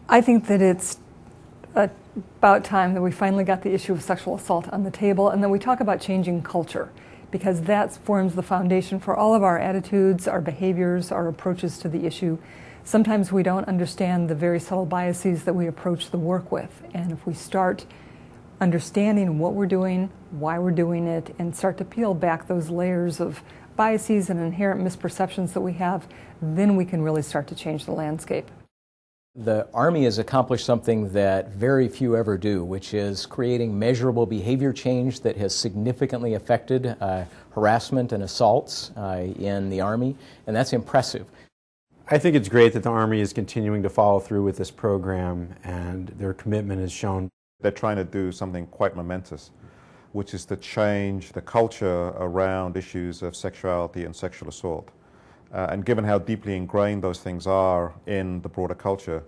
I think that it's about time that we finally got the issue of sexual assault on the table, and that we talk about changing culture, because that forms the foundation for all of our attitudes, our behaviors, our approaches to the issue. Sometimes we don't understand the very subtle biases that we approach the work with, and if we start understanding what we're doing, why we're doing it, and start to peel back those layers of biases and inherent misperceptions that we have, then we can really start to change the landscape. The Army has accomplished something that very few ever do, which is creating measurable behavior change that has significantly affected harassment and assaults in the Army, and that's impressive. I think it's great that the Army is continuing to follow through with this program, and their commitment is shown. They're trying to do something quite momentous, which is to change the culture around issues of sexuality and sexual assault. And given how deeply ingrained those things are in the broader culture,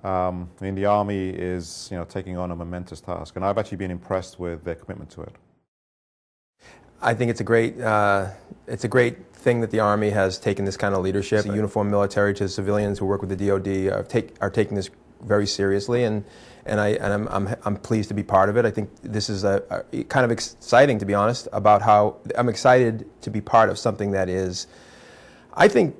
the Army is taking on a momentous task, and I've actually been impressed with their commitment to it. I think it's a great thing that the Army has taken this kind of leadership. The uniformed military to civilians who work with the DoD are taking this very seriously, and I'm pleased to be part of it. I think this is a kind of exciting, to be honest, about how I'm excited to be part of something that is, I think,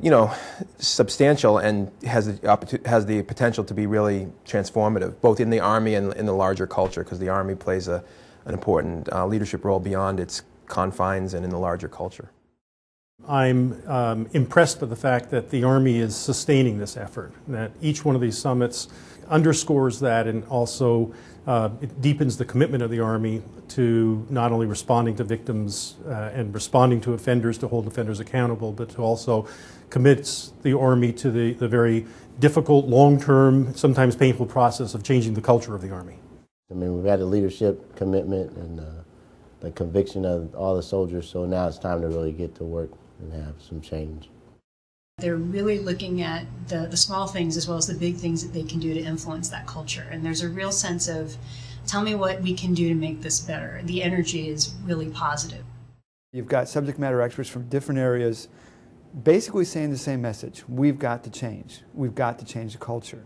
substantial and has the potential to be really transformative, both in the Army and in the larger culture, because the Army plays an important leadership role beyond its confines and in the larger culture. I'm impressed by the fact that the Army is sustaining this effort, that each one of these summits underscores that, and also it deepens the commitment of the Army to not only responding to victims and responding to offenders, to hold offenders accountable, but to also commits the Army to the very difficult, long-term, sometimes painful process of changing the culture of the Army. I mean, we've had a leadership commitment and the conviction of all the soldiers, so now it's time to really get to work and have some change. They're really looking at the small things as well as the big things that they can do to influence that culture. And there's a real sense of, tell me what we can do to make this better. The energy is really positive. You've got subject matter experts from different areas basically saying the same message. We've got to change. We've got to change the culture.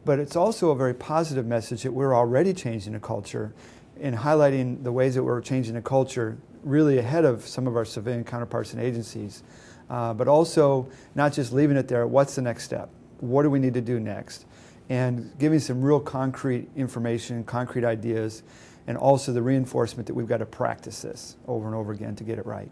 But it's also a very positive message that we're already changing the culture and highlighting the ways that we're changing the culture really ahead of some of our civilian counterparts and agencies. But also not just leaving it there, what's the next step? What do we need to do next? And giving some real concrete information, concrete ideas, and also the reinforcement that we've got to practice this over and over again to get it right.